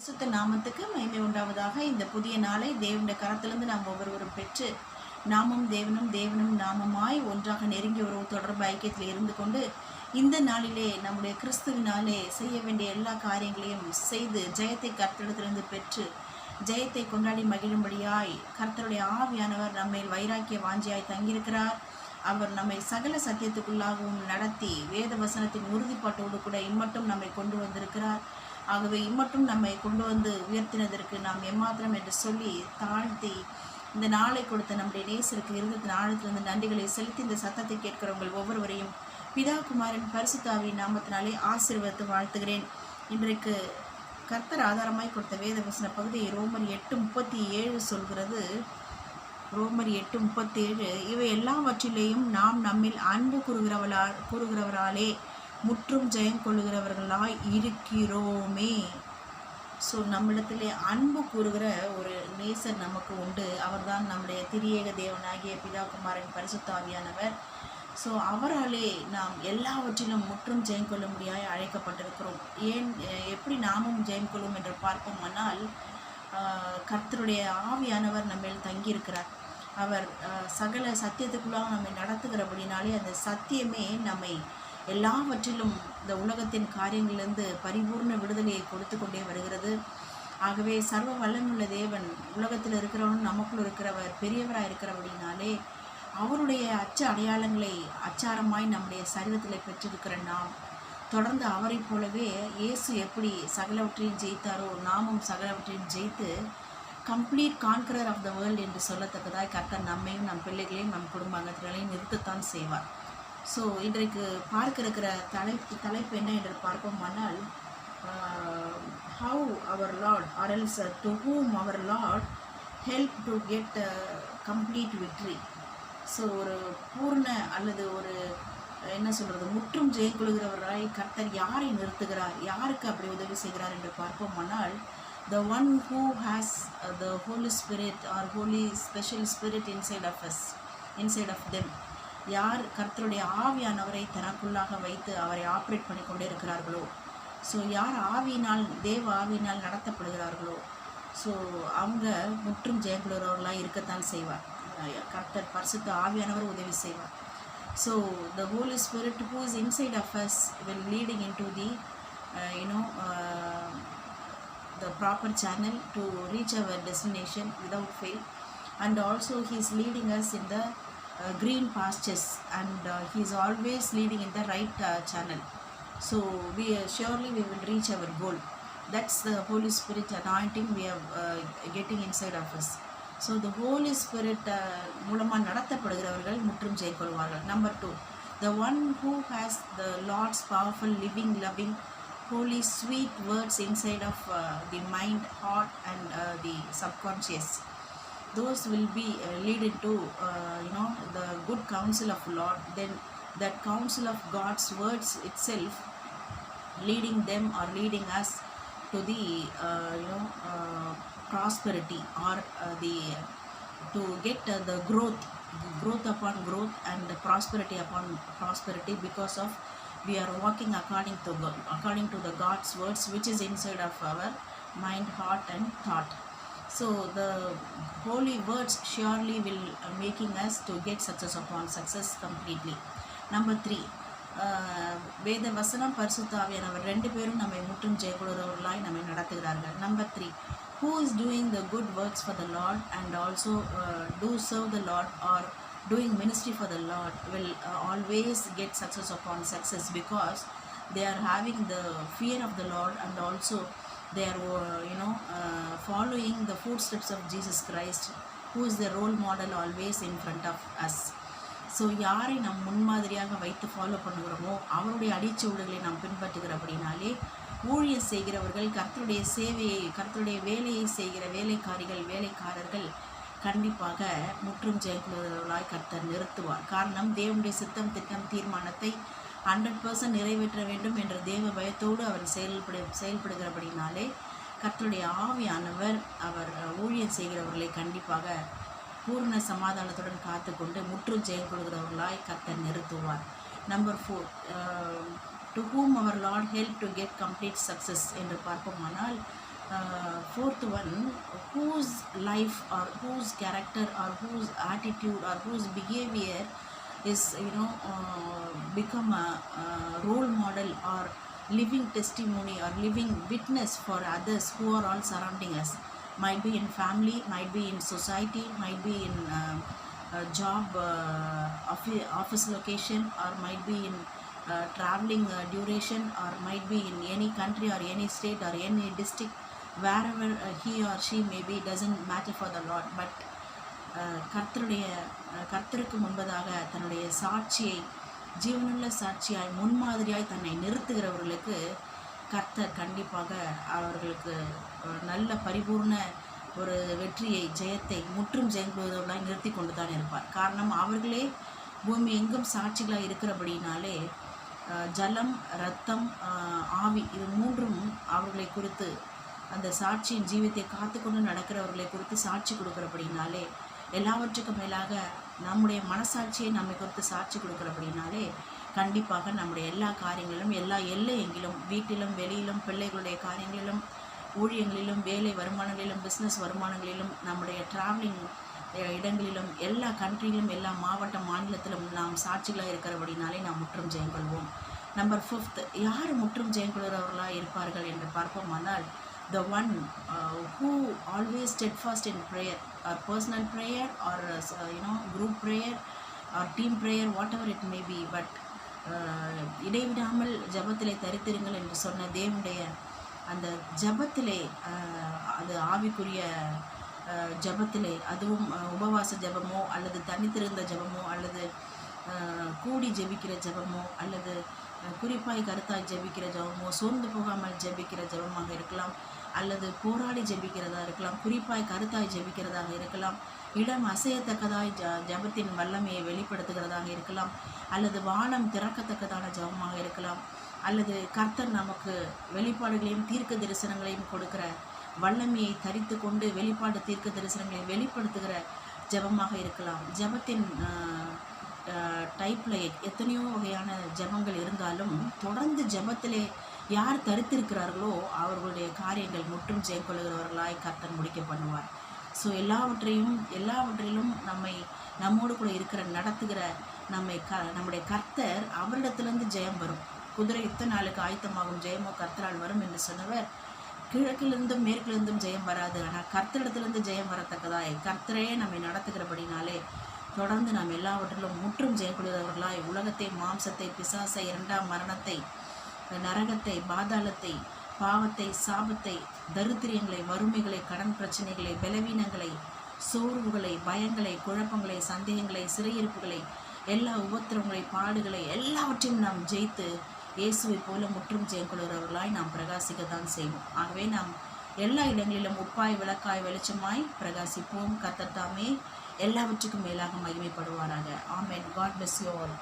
சுத்த நாமத்துக்கு மகிமை உண்டாவதாக. இந்த புதிய நாளை தேவனுடைய கரத்திலிருந்து நாம் ஒவ்வொருவரும் பெற்று நாமும் தேவனும் நாமமாய் ஒன்றாக நெருங்கிய ஒரு தொடர்பு ஐக்கியத்தில் இருந்து கொண்டு இந்த நாளிலே நம்முடைய கிறிஸ்துவினாலே செய்ய வேண்டிய எல்லா காரியங்களையும் செய்து ஜெயத்தை கர்த்தரிடத்திலிருந்து பெற்று ஜெயத்தை கொண்டாடி மகிழும்படியாய் கர்த்தருடைய ஆவியானவர் நம்மை வைராக்கிய வாஞ்சியாய் தங்கியிருக்கிறார். அவர் நம்மை சகல சத்தியத்துக்குள்ளாகவும் நடத்தி வேத வசனத்தின் உறுதிப்பாட்டோடு கூட இம்மட்டும் நம்மை கொண்டு வந்திருக்கிறார். ஆகவே இம்மட்டும் நம்மை கொண்டு வந்து உயர்த்தினதற்கு நாம் எம்மாத்திரம் என்று சொல்லி தாழ்த்தி இந்த நாளை கொடுத்த நம்முடைய நேசருக்கு இருதயத்தின் ஆழத்திலிருந்து நன்றிகளை செலுத்தி இந்த சத்தத்தை கேட்கிறவங்கள் ஒவ்வொருவரையும் பிதா குமாரன் பரிசுத்தாவின் நாமத்தினாலே ஆசீர்வதித்து வாழ்த்துகிறேன். இன்றைக்கு கர்த்தர் ஆதாரமாய் கொடுத்த வேத வசன பகுதியை ரோமர் 8:37 சொல்கிறது. ரோமர் 8:37, இவை எல்லாவற்றிலேயும் நாம் நம்மில் அன்பு கூறுகிறவராலே முற்றும் ஜெயம் கொள்ளுகிறவர்களாய் இருக்கிறோமே. ஸோ நம்மிடத்திலே அன்பு கூறுகிற ஒரு நேசர் நமக்கு உண்டு. அவர்தான் நம்முடைய திரியேக தேவனாகிய பிதா குமாரன் பரிசுத்த ஆவியானவர். ஸோ அவராலே நாம் எல்லாவற்றிலும் முற்றும் ஜெயம் கொள்ள முடியாய் அழைக்கப்பட்டிருக்கிறோம். எப்படி நாமும் ஜெயம் கொள்ளும் என்று பார்ப்போமானால், கர்த்தருடைய ஆவியானவர் நம்மில் தங்கியிருக்கிறார். அவர் சகல சத்தியத்துக்குள்ளாக நம்மை நடத்துகிறபடினாலே அந்த சத்தியமே நம்மை எல்லாவற்றிலும் இந்த உலகத்தின் காரியங்களிலிருந்து பரிபூர்ண விடுதலையை கொடுத்து கொண்டே வருகிறது. ஆகவே சர்வ வல்லமுள்ள தேவன் உலகத்தில் இருக்கிறவனும் நமக்குள் இருக்கிறவர் பெரியவராக இருக்கிறபடினாலே அவருடைய அடையாளங்களை அச்சாரமாய் நம்முடைய சரீரத்தில் பெற்றிருக்கிற நாம் தொடர்ந்து அவரை போலவே இயேசு எப்படி சகலவற்றையும் ஜெயித்தாரோ நாமும் சகலவற்றையும் ஜெயித்து complete conqueror of the world என்று சொல்லத்தக்கதாய் கர்த்தர் நம்மையும் நம் பிள்ளைகளையும் நம் குடும்பங்களையும் நிறுத்தத்தான் செய்வார். ஸோ இன்றைக்கு பார்க்க இருக்கிற தலைப்பு என்ன என்று பார்ப்போமானால், how our lord or else to whom our lord help to get complete victory. So ஒரு பூர்ண அல்லது ஒரு என்ன சொல்கிறது, முற்றும் ஜெயம் கொள்கிறவராய் கர்த்தர் யாரை நிறுத்துகிறார், யாருக்கு அப்படி உதவி செய்கிறார் என்று பார்ப்போமானால், the one who has the Holy Spirit or Holy Special Spirit inside of them, யார் கர்த்தருடைய ஆவியானவரை தனக்குள்ளாக வைத்து அவரை ஆப்ரேட் பண்ணி கொண்டே இருக்கிறார்களோ, ஸோ யார் ஆவியினால் தேவ ஆவியினால் நடத்தப்படுகிறார்களோ, ஸோ அவங்க முற்றும் ஜெயங்குள்ளவர்களாக இருக்கத்தான் செய்வார். கர்த்தர் பரிசுத்த ஆவியானவர் உதவி செய்வார். So the Holy Spirit who is inside of us will leading into the the proper channel to reach our destination without fail, and also he is leading us in the green pastures, and he is always leading in the right channel. So we surely we will reach our goal. That's the Holy Spirit anointing we are getting inside of us. So the Holy Spirit மூலமா நடத்தப்படுகிறவர்கள் முற்றும் ஜெயம் கொள்வார்கள். Number 2, the one who has the Lord's powerful living loving holy sweet words inside of the mind, heart and the subconscious, those will be lead into the good counsel of Lord. Then that counsel of God's words itself leading them or leading us to the prosperity or to get the growth upon growth and prosperity upon prosperity, because of we are walking according to the God's words which is inside of our mind, heart and thought. So the holy words surely will making us to get success upon success completely. Number 3, வேத வசனம் பரிசுத்த ஆவியானவர் ரெண்டு பேரும் நம்மை முற்றும் ஜெயக்குள்ளவர்களாய் நம்மை நடத்துகிறார்கள். Number 3, who is doing the good works for the Lord and also do serve the Lord or doing ministry for the Lord will always get success upon success, because they are having the fear of the Lord and also they are following the footsteps of Jesus Christ, who is the role model always in front of us. So யாரை நாம் முன்மாதிரியாக வைத்து follow பண்ணுகிறோமோ அவருடைய அடிச்சுவடுகளை நாம் பின்பற்றுகிறபடினாலே ஊழியர் செய்கிறவர்கள், கர்த்தருடைய சேவையை கர்த்தருடைய வேலையை செய்கிற வேலைக்காரர்கள் கண்டிப்பாக முற்றும் ஜெயக்குள்ளவர்களாய் கர்த்தர் நிறுத்துவார். காரணம், தேவனுடைய சித்தம் திட்டம் தீர்மானத்தை 100% நிறைவேற்ற வேண்டும் என்ற தேவ பயத்தோடு அவர் செயல்படுகிறபடினாலே கர்த்தருடைய ஆவியானவர் அவர் ஊழியர் செய்கிறவர்களை கண்டிப்பாக பூர்ண சமாதானத்துடன் காத்து கொண்டு முற்றும் ஜெயம் கொள்கிறவர்களாய் கர்த்தர் நிறுத்துவார். Number 4, to whom our Lord helped to get complete success என்று பார்ப்போமானால், Fourth one, whose life or whose character or whose attitude or whose behavior is become a role model or living testimony or living witness for others who are all surrounding us. Might be in family, might be in society, might be in a job office location, or might be in traveling duration, or might be in any country or any state or any district, wherever he or she may be, doesn't matter for the Lord. But கர்த்தருக்கு முன்பதாக தன்னுடைய சாட்சியை ஜீவனுள்ள சாட்சியாய் முன்மாதிரியாய் தன்னை நிறுத்துகிறவர்களுக்கு கர்த்தர் கண்டிப்பாக அவர்களுக்கு நல்ல பரிபூர்ண ஒரு வெற்றியை, ஜெயத்தை, முற்றும் ஜெயங்குவதோடாய் நிறுத்தி கொண்டு தான் இருப்பார். காரணம், அவர்களே பூமி எங்கும் சாட்சிகளாக இருக்கிறபடினாலே ஜலம், இரத்தம், ஆவி, இது மூன்றும் அவர்களை குறித்து, அந்த சாட்சியின் ஜீவித்தை காத்து கொண்டு நடக்கிறவர்களை குறித்து சாட்சி கொடுக்குறபடினாலே, எல்லாவற்றுக்கும் மேலாக நம்முடைய மனசாட்சியை நம்மை குறித்து சாட்சி கொடுக்குறபடினாலே கண்டிப்பாக நம்முடைய எல்லா காரியங்களிலும், எல்லா எல்லையெங்கிலும், வீட்டிலும் வெளியிலும், பிள்ளைகளுடைய காரியங்களிலும், ஊழியங்களிலும், வேலை வருமானங்களிலும், பிஸ்னஸ் வருமானங்களிலும், நம்முடைய ட்ராவலிங் இடங்களிலும், எல்லா கண்ட்ரியிலும், எல்லா மாவட்ட மாநிலத்திலும் நாம் சாட்சிகளாக இருக்கிறபடினாலே நாம் முற்றும் ஜெயம் கொள்வோம். நம்பர் 5, யார் முற்றும் ஜெயம் கொள்கிறவர்களாக இருப்பார்கள் என்று பார்ப்போமானால், the one who always steadfast in prayer, or personal prayer, or group prayer or team prayer, whatever it may be, but இடைவிடாமல் ஜபத்திலே தரித்திருங்கள் என்று சொன்ன தேவனுடைய அந்த ஜபத்திலே, அது ஆவிக்குரிய ஜபத்திலே, அதுவும் உபவாச ஜபமோ அல்லது தனித்திருந்த ஜபமோ அல்லது கூடி ஜெபிக்கிற ஜபமோ அல்லது குறிப்பாய் கருத்தாய் ஜெபிக்கிற ஜபமோ, சோர்ந்து போகாமல் ஜெபிக்கிற ஜபமாக இருக்கலாம், அல்லது போராடி ஜெபிக்கிறதா இருக்கலாம், குறிப்பாய் கருத்தாய் ஜெபிக்கிறதாக இருக்கலாம், இடம் அசையத்தக்கதாய் ஜபத்தின் வல்லமையை வெளிப்படுத்துகிறதாக இருக்கலாம், அல்லது வானம் திறக்கத்தக்கதான ஜபமாக இருக்கலாம், அல்லது கர்த்தர் நமக்கு வெளிப்பாடுகளையும் தீர்க்க தரிசனங்களையும் கொடுக்கிற வல்லமையை தரித்து கொண்டு வெளிப்பாடு தீர்க்க தரிசனங்களை வெளிப்படுத்துகிற ஜபமாக இருக்கலாம். ஜபத்தின் டைப்பில் எத்தனையோ வகையான ஜபங்கள் இருந்தாலும் தொடர்ந்து ஜபத்திலே யார் தரித்திருக்கிறார்களோ அவர்களுடைய காரியங்கள் முற்றும் ஜெயம் கொள்கிறவர்களாய் கர்த்தர் முடிக்க பண்ணுவார். ஸோ எல்லாவற்றிலும் நம்மோடு கூட இருக்கிற நடத்துகிற நம்முடைய கர்த்தர், அவரிடத்துலேருந்து ஜெயம் வரும். குதிரை யுத்த நாளுக்கு ஆயத்தமாகும், ஜெயமோ கர்த்தரால் வரும் என்று சொன்னவர், கிழக்கிலிருந்தும் மேற்கிலிருந்தும் ஜெயம் வராது, ஆனால் கர்த்தரிடத்திலிருந்து ஜெயம் வரத்தக்கதாய் கர்த்தரே நம்மை நடத்துகிறபடினாலே தொடர்ந்து நாம் எல்லாவற்றிலும் முற்றும் ஜெயம் கொள்கிறவர்களாய் உலகத்தை, மாம்சத்தை, பிசாசை, இரண்டாம் மரணத்தை, நரகத்தை, பாதாளத்தை, பாவத்தை, சாபத்தை, தரித்திரியங்களை, வறுமைகளை, கடன் பிரச்சனைகளை, பலவீனங்களை, சோர்வுகளை, பயங்களை, குழப்பங்களை, சந்தேகங்களை, சிறையிருப்புகளை, எல்லா உபத்திரவங்களை, பாடுகளை எல்லாவற்றையும் நாம் ஜெயித்து இயேசுவை போல முற்றும் ஜெயம் கொள்கிறவர்களாய் நாம் பிரகாசிக்கத்தான் செய்வோம். ஆகவே நாம் எல்லா இடங்களிலும் உப்பாய், விளக்காய், வெளிச்சமாய் பிரகாசிப்போம். கர்த்தர் தாமே எல்லாவற்றுக்கும் மேலாக மகிமைப்படுவாராக. ஆமென். God bless you all.